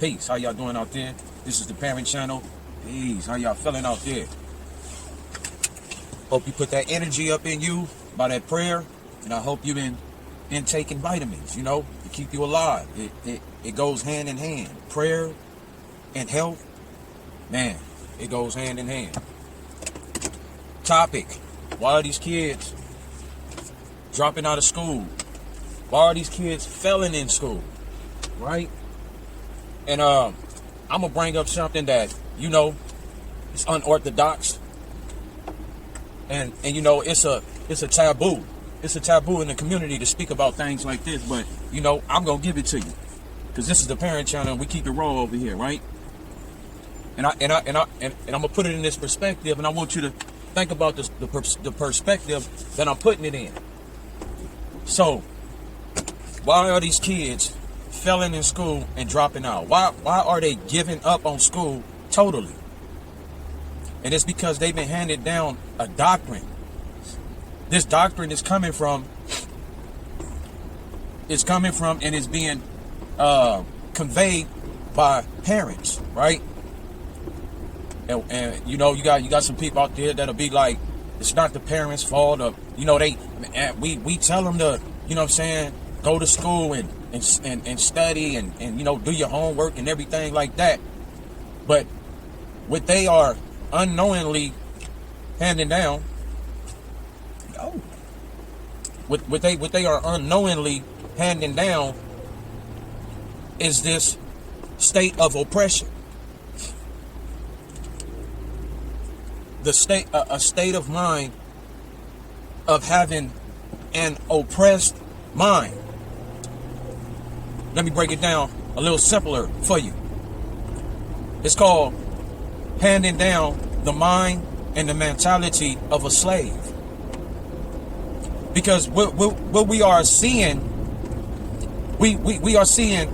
Peace. How y'all doing out there? This is the Parent Channel. Peace. How y'all feeling out there? Hope you put that energy up in you by that prayer, and I hope you've been taking vitamins, to keep you alive. It goes hand in hand. Prayer and health, man, it goes hand in hand. Topic: why are these kids dropping out of school? Why are these kids failing in school? Right? And I'm gonna bring up something that it's unorthodox, and it's a taboo. It's a taboo in the community to speak about things like this. But I'm gonna give it to you because this is the Parent Channel and we keep it raw over here, right? And I'm gonna put it in this perspective, and I want you to think about the perspective that I'm putting it in. So, why are these kids failing in school and dropping out? Why are they giving up on school totally? And it's because they've been handed down a doctrine. This doctrine is coming from and is being conveyed by parents, right? And you got some people out there that'll be like, it's not the parents' fault. We tell them to, go to school and study and do your homework and everything like that. But what they are unknowingly handing down, what they are unknowingly handing down is this state of oppression. A state of mind of having an oppressed mind. Let me break it down a little simpler for you. It's called handing down the mind and the mentality of a slave. Because what we are seeing, we are seeing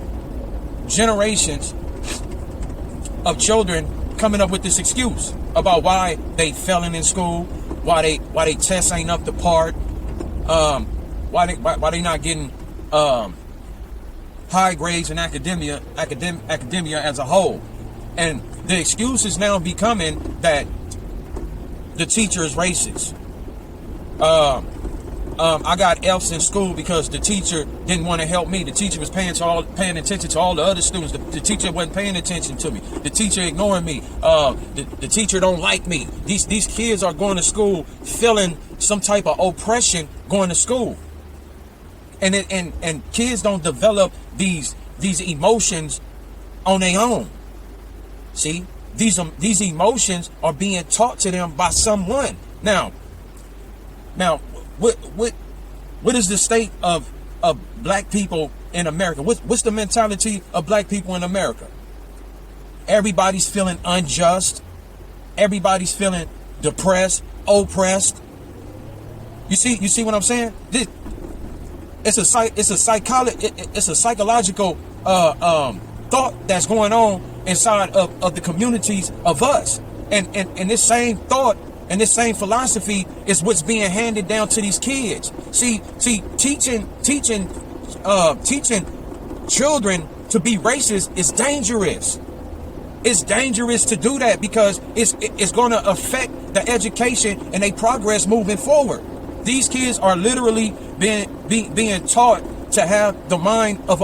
generations of children coming up with this excuse about why they failing in school, why they tests ain't up to par, why they not getting high grades in academia as a whole. And the excuse is now becoming that the teacher is racist. I got F's in school because the teacher didn't want to help me. The teacher was paying attention to all the other students. The teacher wasn't paying attention to me. The teacher ignoring me. The teacher don't like me. These kids are going to school feeling some type of oppression going to school. And kids don't develop these emotions on their own. See, these emotions are being taught to them by someone. Now, what is the state of black people in America? What's the mentality of black people in America? Everybody's feeling unjust. Everybody's feeling depressed, oppressed. You see what I'm saying? It's a psychological thought that's going on inside of the communities of us, and this same thought and this same philosophy is what's being handed down to these kids. See, teaching children to be racist is dangerous. It's dangerous to do that because it's going to affect the education and their progress moving forward. These kids are literally being taught to have the mind of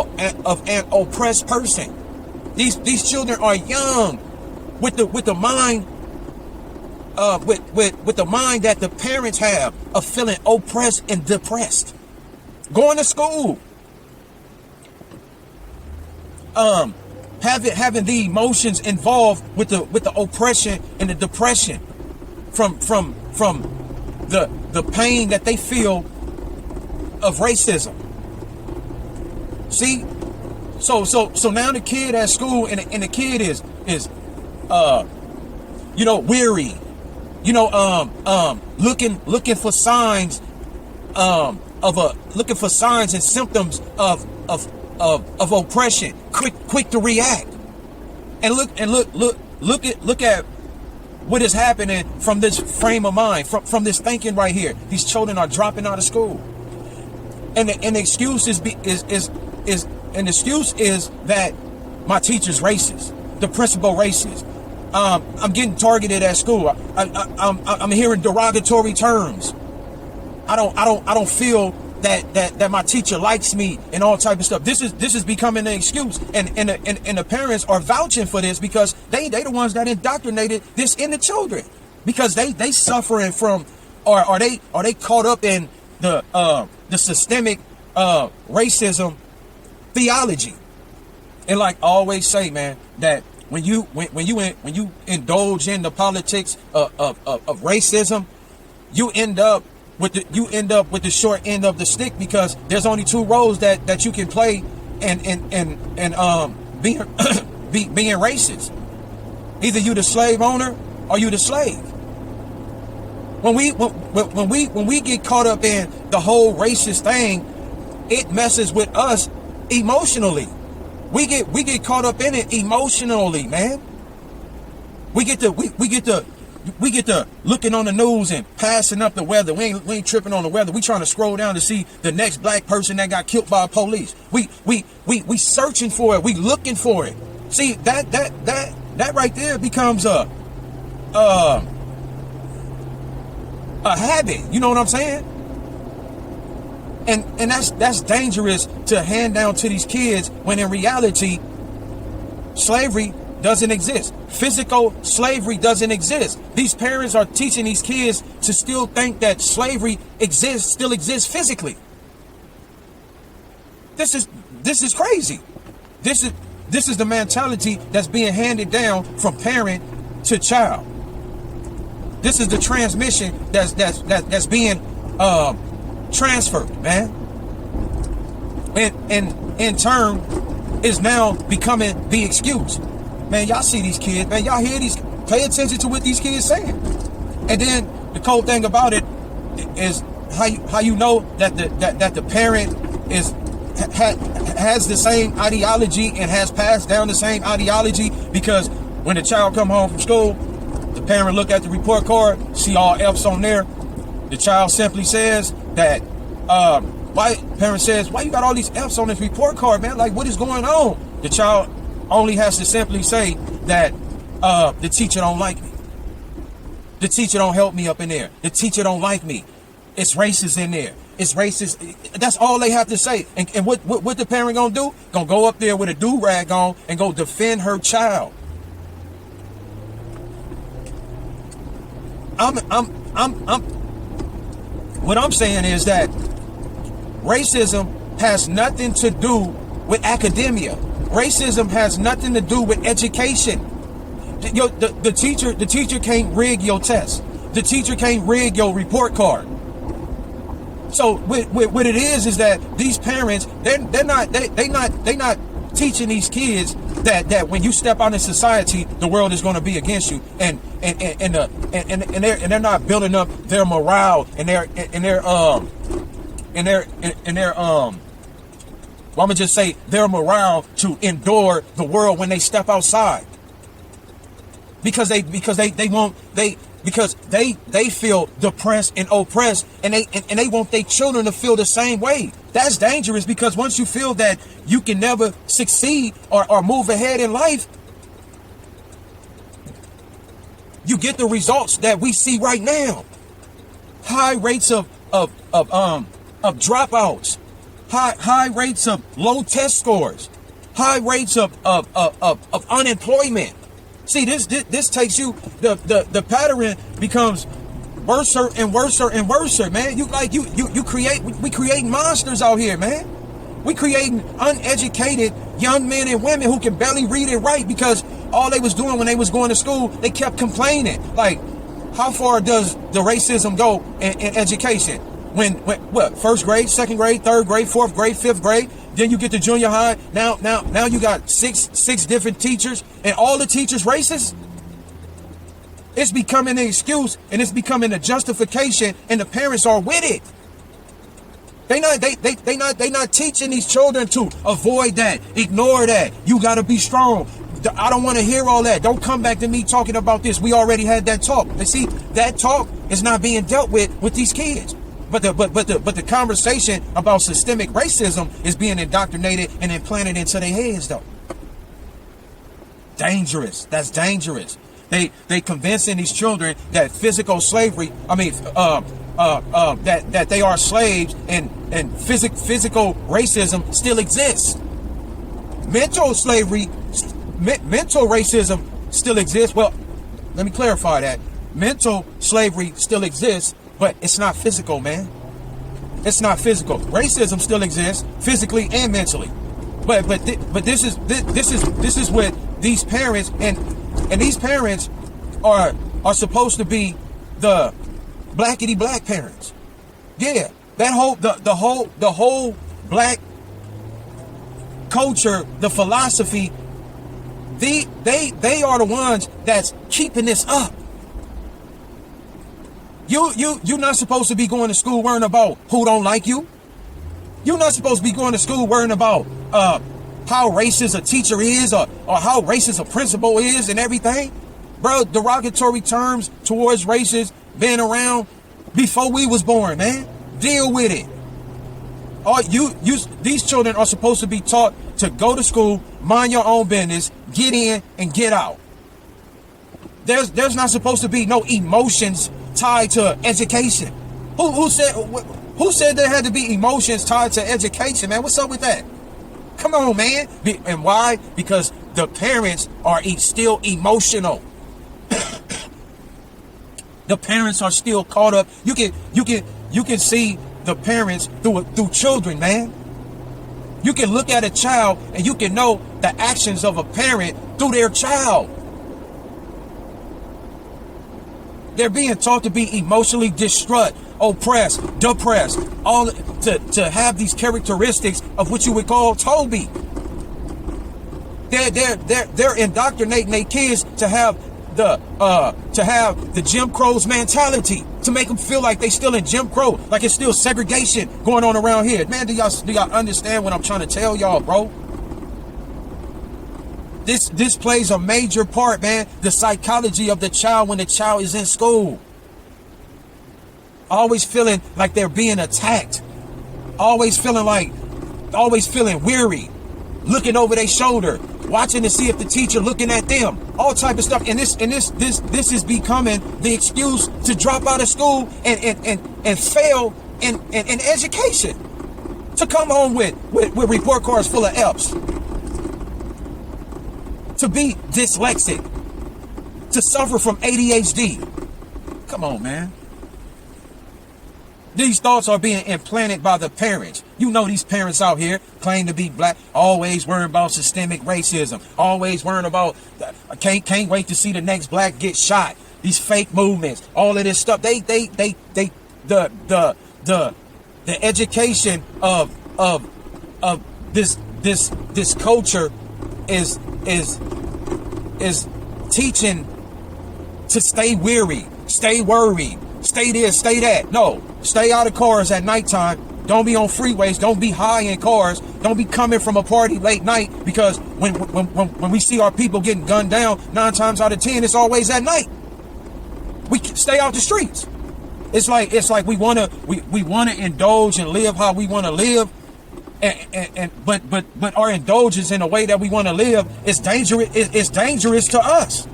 an oppressed person. These children are young with the mind with the mind that the parents have of feeling oppressed and depressed, going to school, having the emotions involved with the oppression and the depression from the pain that they feel of racism. See, so now the kid at school and the kid is weary. Looking for signs looking for signs and symptoms of oppression, quick to react. And look at what is happening from this frame of mind, from this thinking right here. These children are dropping out of school. And the excuse is that My teacher's racist. The principal racist. I'm getting targeted at school. I'm hearing derogatory terms. I don't feel that my teacher likes me and all type of stuff. This is becoming an excuse, and the parents are vouching for this because they the ones that indoctrinated this in the children, because they suffering from, or are they caught up in the systemic racism theology. And like I always say, man, that when you indulge in the politics of racism, you end up with the short end of the stick, because there's only two roles that you can play and being being racist. Either you the slave owner or you the slave. When we get caught up in the whole racist thing, it messes with us emotionally. We get caught up in it emotionally, man. We get to looking on the news and passing up the weather. We ain't tripping on the weather. We trying to scroll down to see the next black person that got killed by police. We searching for it. We looking for it. See, that right there becomes a habit. You know what I'm saying? And that's dangerous to hand down to these kids, when in reality, slavery doesn't exist. Physical slavery doesn't exist. These parents are teaching these kids to still think that slavery still exists physically. This is crazy. This is the mentality that's being handed down from parent to child. This is the transmission that's being transferred, man. And in turn is now becoming the excuse. Man, y'all see these kids, man, y'all hear these, pay attention to what these kids saying. And then the cool thing about it is how you know that the parent has the same ideology and has passed down the same ideology, because when the child come home from school, the parent look at the report card, see all F's on there. The child simply says that, parent says, why you got all these F's on this report card, man? Like, what is going on? The child only has to simply say that the teacher don't like me. The teacher don't help me up in there. The teacher don't like me. It's racist in there. It's racist. That's all they have to say. And what the parent gonna do? Gonna go up there with a do-rag on and go defend her child. What I'm saying is that racism has nothing to do with academia. Racism has nothing to do with education. The teacher can't rig your test. The teacher can't rig your report card. So what it is that these parents, they're not teaching these kids that when you step out in society, the world is going to be against you, and they're not building up their morale and their well, I'm gonna just say their morale to endure the world when they step outside, because they feel depressed and oppressed, and they want their children to feel the same way. That's dangerous, because once you feel that you can never succeed or move ahead in life, you get the results that we see right now. High rates of dropouts, high rates of low test scores, high rates of unemployment. See, this takes you, the pattern becomes worse and worse and worse, man. We create monsters out here, man. We creating uneducated young men and women who can barely read and write, because all they was doing when they was going to school, they kept complaining. Like, how far does the racism go in education? When what, first grade, second grade, third grade, fourth grade, fifth grade, then you get to junior high. Now you got six different teachers, and all the teachers racist. It's becoming an excuse, and it's becoming a justification, and the parents are with it. They not teaching these children to avoid that, ignore that. You got to be strong. I don't want to hear all that. Don't come back to me talking about this. We already had that talk. And see, that talk is not being dealt with these kids. But the conversation about systemic racism is being indoctrinated and implanted into their heads, though. dangerous. That's dangerous. They convincing these children that physical slavery, that they are slaves, and physical racism still exists. Mental slavery, mental racism still exists. Well, let me clarify that. Mental slavery still exists, but it's not physical, man. It's not physical. Racism still exists physically and mentally. But this is what these parents and these parents are supposed to be the blackity black parents. Yeah, that whole the whole black culture, the philosophy, they are the ones that's keeping this up. You're not supposed to be going to school worrying about who don't like you. You're not supposed to be going to school worrying about how racist a teacher is or how racist a principal is and everything. Bro, derogatory terms towards racists been around before we was born, man. Deal with it. These children are supposed to be taught to go to school, mind your own business, get in and get out. There's not supposed to be no emotions tied to education. Who said there had to be emotions tied to education, man? What's up with that? Come on, man. And why? Because the parents are still emotional. The parents are still caught up. You can see the parents through children, man. You can look at a child and you can know the actions of a parent through their child. They're being taught to be emotionally distraught, oppressed, depressed, all to have these characteristics of what you would call Toby. They're indoctrinating their kids to have the Jim Crow's mentality, to make them feel like they still in Jim Crow, like it's still segregation going on around here. Man, do y'all understand what I'm trying to tell y'all, bro? This plays a major part, man. The psychology of the child when the child is in school. Always feeling like they're being attacked. Always feeling weary. Looking over their shoulder. Watching to see if the teacher looking at them. All type of stuff. And this is becoming the excuse to drop out of school and fail in education. To come home with report cards full of F's. To be dyslexic, to suffer from ADHD. Come on, man. These thoughts are being implanted by the parents. You know these parents out here claim to be black, always worrying about systemic racism, always worrying about can't wait to see the next black get shot. These fake movements, all of this stuff. The education of this culture is teaching to stay weary, stay worried, stay this, stay that. No, stay out of cars at nighttime. Don't be on freeways. Don't be high in cars. Don't be coming from a party late night, because when we see our people getting gunned down, 9 times out of 10, it's always at night. We stay out the streets. It's like we wanna indulge and live how we want to live. But our indulgence in the way that we want to live is dangerous. It's dangerous to us.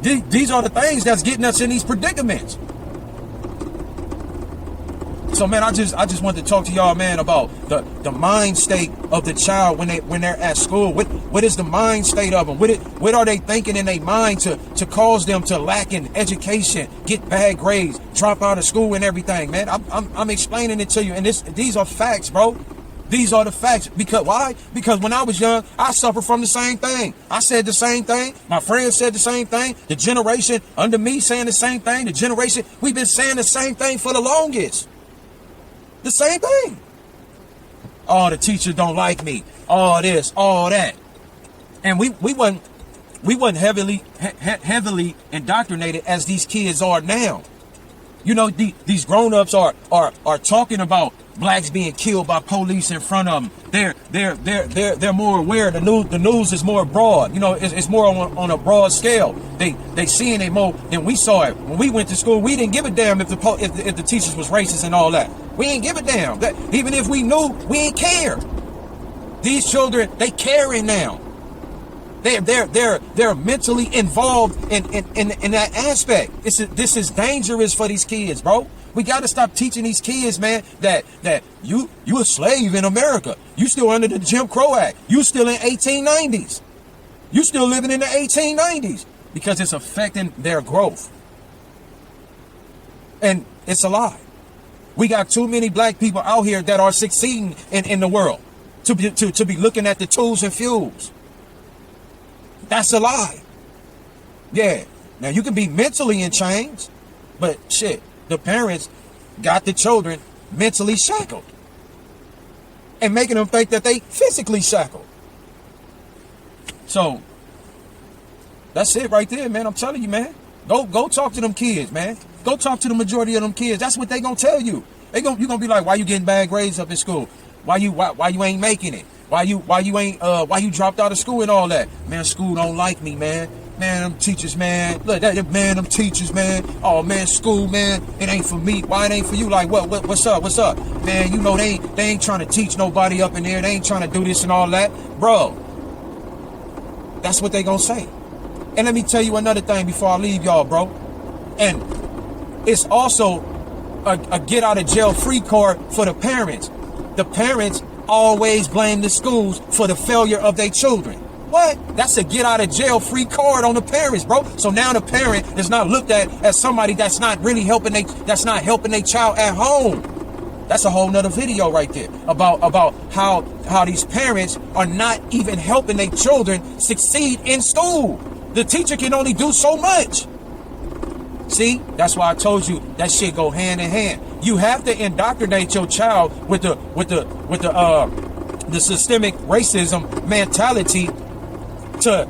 These are the things that's getting us in these predicaments. So, man, I just want to talk to y'all, man, about the mind state of the child when they're at school. What is the mind state of them? What are they thinking in their mind to cause them to lack in education, get bad grades, drop out of school and everything, man? I'm explaining it to you, and these are facts, bro. These are the facts. Because why? Because when I was young, I suffered from the same thing. I said the same thing. My friends said the same thing. The generation under me saying the same thing. The generation, we've been saying the same thing for the longest. The same thing. Oh, the teacher don't like me. All this, all that. And we wasn't heavily indoctrinated as these kids are now. You know, these grown-ups are talking about blacks being killed by police in front of them. They're more aware. The news is more broad. You know, it's more on a broad scale. They seeing it more than we saw it. When we went to school, we didn't give a damn if the teachers was racist and all that. We ain't give a damn. That even if we knew, we ain't care. These children, they caring now. They're mentally involved in that aspect. This is dangerous for these kids, bro. We got to stop teaching these kids, man, that you a slave in America. You still under the Jim Crow Act. You still in 1890s. You still living in the 1890s, because it's affecting their growth. And it's a lie. We got too many black people out here that are succeeding in the world to be looking at the tools and fuels. That's a lie. Yeah. Now you can be mentally in chains, but shit, the parents got the children mentally shackled and making them think that they physically shackled. So that's it right there, man. I'm telling you, man. Go talk to them kids, man. Go talk to the majority of them kids. That's what they gonna tell you. You're gonna be like, why you getting bad grades up in school? Why you ain't making it? Why you dropped out of school and all that? Man, school don't like me, man. Man, them teachers, man. Look, them teachers, man. Oh man, school, man. It ain't for me. Why it ain't for you? Like what's up? What's up? Man, you know they ain't trying to teach nobody up in there. They ain't trying to do this and all that. Bro. That's what they gonna say. And let me tell you another thing before I leave y'all, bro. And it's also a get out of jail free card for the parents. The parents always blame the schools for the failure of their children. What? That's a get out of jail free card on the parents, bro. So now the parent is not looked at as somebody that's not really helping that's not helping their child at home. That's a whole nother video right there about how these parents are not even helping their children succeed in school. The teacher can only do so much. See, that's why I told you that shit go hand in hand. You have to indoctrinate your child with the systemic racism mentality to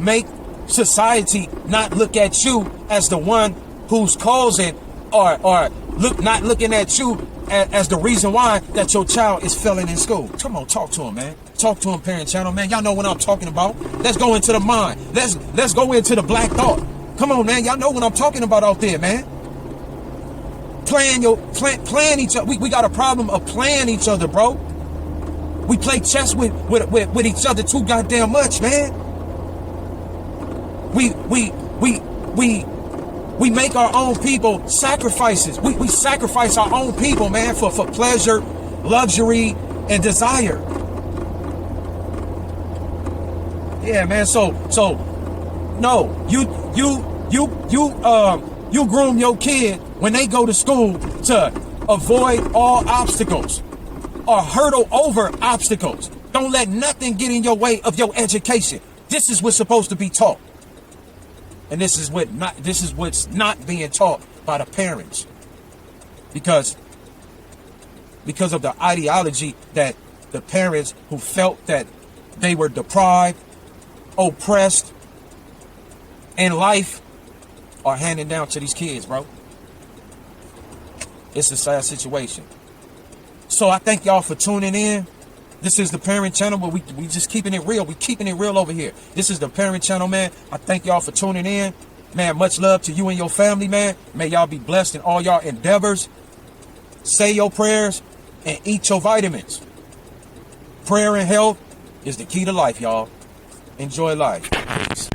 make society not look at you as the one who's causing or not looking at you as the reason why that your child is failing in school. Come on, talk to him, man. Talk to him, Parent Channel, man. Y'all know what I'm talking about. Let's go into the mind. Let's go into the black thought. Come on, man. Y'all know what I'm talking about out there, man. Plan each other. We got a problem of playing each other, bro. We play chess with each other too goddamn much, man. We make our own people sacrifices. We sacrifice our own people, man, for pleasure, luxury, and desire. Yeah, man. So no, you groom your kid when they go to school to avoid all obstacles or hurdle over obstacles. Don't let nothing get in your way of your education. This is what's supposed to be taught. And this is what's not being taught by the parents. Because of the ideology that the parents who felt that they were deprived, oppressed in life are handing down to these kids, bro. It's a sad situation. So I thank y'all for tuning in. This is the Parent Channel, but we just keeping it real. We keeping it real over here. This is the Parent Channel, man. I thank y'all for tuning in. Man, much love to you and your family, man. May y'all be blessed in all y'all endeavors. Say your prayers and eat your vitamins. Prayer and health is the key to life, y'all. Enjoy life. Peace.